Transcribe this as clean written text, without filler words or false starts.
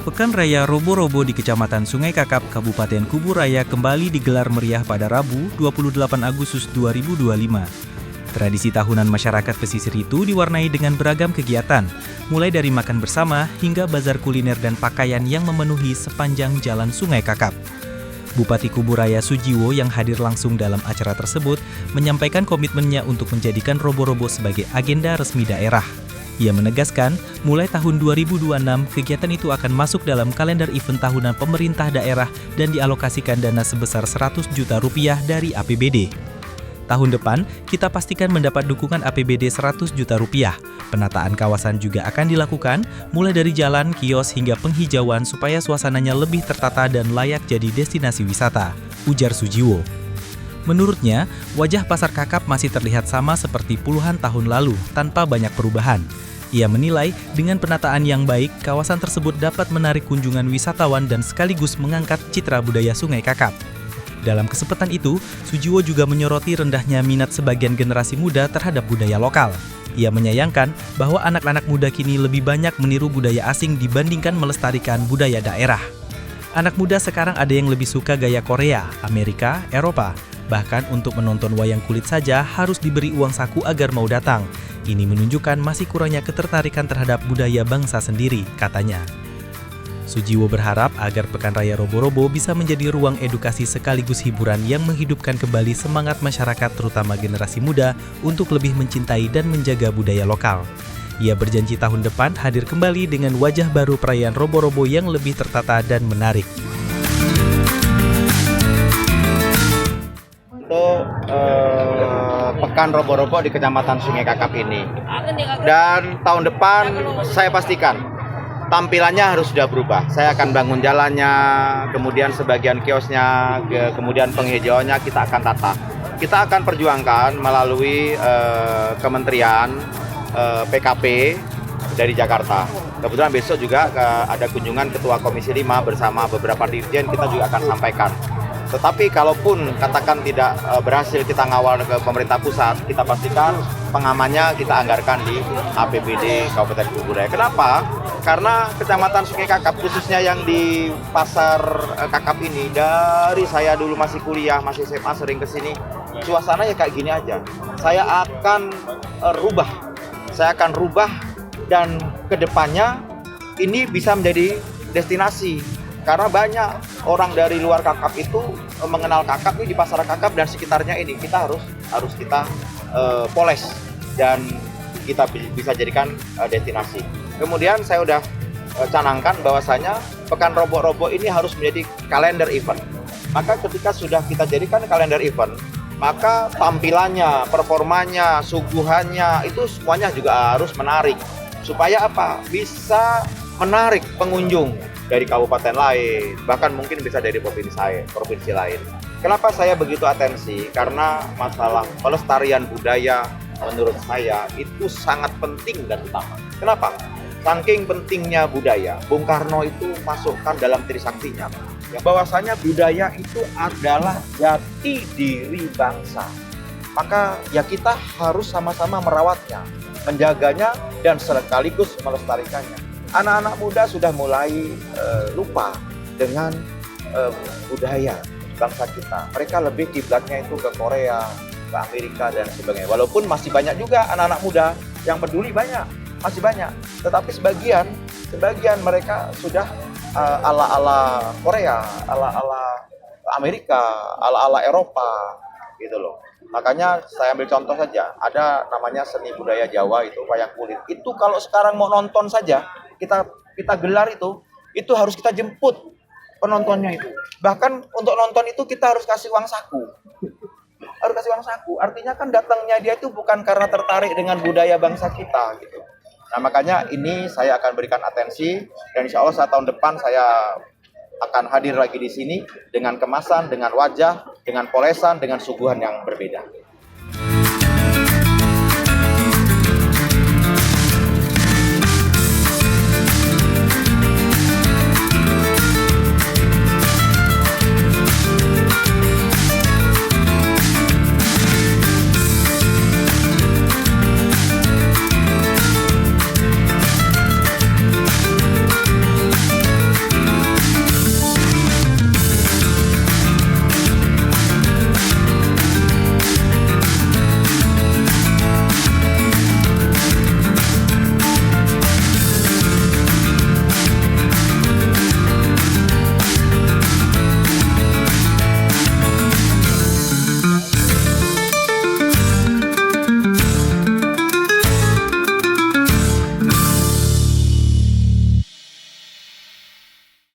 Pekan Raya Robo-Robo di Kecamatan Sungai Kakap, Kabupaten Kubu Raya kembali digelar meriah pada Rabu, 28 Agustus 2025. Tradisi tahunan masyarakat pesisir itu diwarnai dengan beragam kegiatan, mulai dari makan bersama hingga bazar kuliner dan pakaian yang memenuhi sepanjang jalan Sungai Kakap. Bupati Kubu Raya Sujiwo yang hadir langsung dalam acara tersebut menyampaikan komitmennya untuk menjadikan Robo-Robo sebagai agenda resmi daerah. Ia menegaskan, mulai tahun 2026, kegiatan itu akan masuk dalam kalender event tahunan pemerintah daerah dan dialokasikan dana sebesar 100 juta rupiah dari APBD. Tahun depan, kita pastikan mendapat dukungan APBD 100 juta rupiah. Penataan kawasan juga akan dilakukan, mulai dari jalan, kios, hingga penghijauan supaya suasananya lebih tertata dan layak jadi destinasi wisata, ujar Sujiwo. Menurutnya, wajah Pasar Kakap masih terlihat sama seperti puluhan tahun lalu, tanpa banyak perubahan. Ia menilai, dengan penataan yang baik, kawasan tersebut dapat menarik kunjungan wisatawan dan sekaligus mengangkat citra budaya Sungai Kakap. Dalam kesempatan itu, Sujiwo juga menyoroti rendahnya minat sebagian generasi muda terhadap budaya lokal. Ia menyayangkan bahwa anak-anak muda kini lebih banyak meniru budaya asing dibandingkan melestarikan budaya daerah. Anak muda sekarang ada yang lebih suka gaya Korea, Amerika, Eropa. Bahkan untuk menonton wayang kulit saja harus diberi uang saku agar mau datang. Ini menunjukkan masih kurangnya ketertarikan terhadap budaya bangsa sendiri, katanya. Sujiwo berharap agar Pekan Raya Robo-Robo bisa menjadi ruang edukasi sekaligus hiburan yang menghidupkan kembali semangat masyarakat terutama generasi muda untuk lebih mencintai dan menjaga budaya lokal. Ia berjanji tahun depan hadir kembali dengan wajah baru perayaan Robo-Robo yang lebih tertata dan menarik. Untuk Pekan Robo-Robo di Kecamatan Sungai Kakap ini. Dan tahun depan saya pastikan tampilannya harus sudah berubah. Saya akan bangun jalannya, kemudian sebagian kiosnya, kemudian penghijauannya kita akan tata. Kita akan perjuangkan melalui Kementerian PKP dari Jakarta. Kebetulan besok juga ada kunjungan Ketua Komisi 5 bersama beberapa dirjen, kita juga akan sampaikan. Tetapi kalaupun katakan tidak berhasil kita ngawal ke pemerintah pusat, kita pastikan pengamannya kita anggarkan di APBD Kabupaten Kubu Raya. Kenapa? Karena Kecamatan Sungai Kakap, khususnya yang di Pasar Kakap ini, dari saya dulu masih kuliah, masih SMA sering kesini, suasananya kayak gini aja. Saya akan rubah dan kedepannya ini bisa menjadi destinasi. Karena banyak orang dari luar Kakap itu mengenal Kakap ini di Pasar Kakap dan sekitarnya ini. Kita harus kita poles dan kita bisa jadikan destinasi. Kemudian saya udah canangkan bahwasanya Pekan Robo-Robo ini harus menjadi kalender event. Maka ketika sudah kita jadikan kalender event, maka tampilannya, performanya, suguhannya itu semuanya juga harus menarik. Supaya apa? Bisa menarik pengunjung dari kabupaten lain, bahkan mungkin bisa dari provinsi lain. Kenapa saya begitu atensi? Karena masalah pelestarian budaya menurut saya itu sangat penting dan utama. Kenapa? Saking pentingnya budaya, Bung Karno itu masukkan dalam trisaktinya, ya, bahwasanya budaya itu adalah jati diri bangsa. Maka ya kita harus sama-sama merawatnya, menjaganya, dan sekaligus melestarikannya. Anak-anak muda sudah mulai lupa dengan budaya bangsa kita. Mereka lebih kiblatnya itu ke Korea, ke Amerika, dan sebagainya. Walaupun masih banyak juga anak-anak muda yang peduli, masih banyak. Tetapi sebagian mereka sudah ala-ala Korea, ala-ala Amerika, ala-ala Eropa, gitu loh. Makanya saya ambil contoh saja, ada namanya seni budaya Jawa itu wayang kulit. Itu kalau sekarang mau nonton saja, kita gelar itu harus kita jemput penontonnya itu. Bahkan untuk nonton itu kita harus kasih uang saku. Artinya kan datangnya dia itu bukan karena tertarik dengan budaya bangsa kita gitu. Nah, makanya ini saya akan berikan atensi dan insya Allah tahun depan saya akan hadir lagi di sini dengan kemasan, dengan wajah, dengan polesan, dengan suguhan yang berbeda.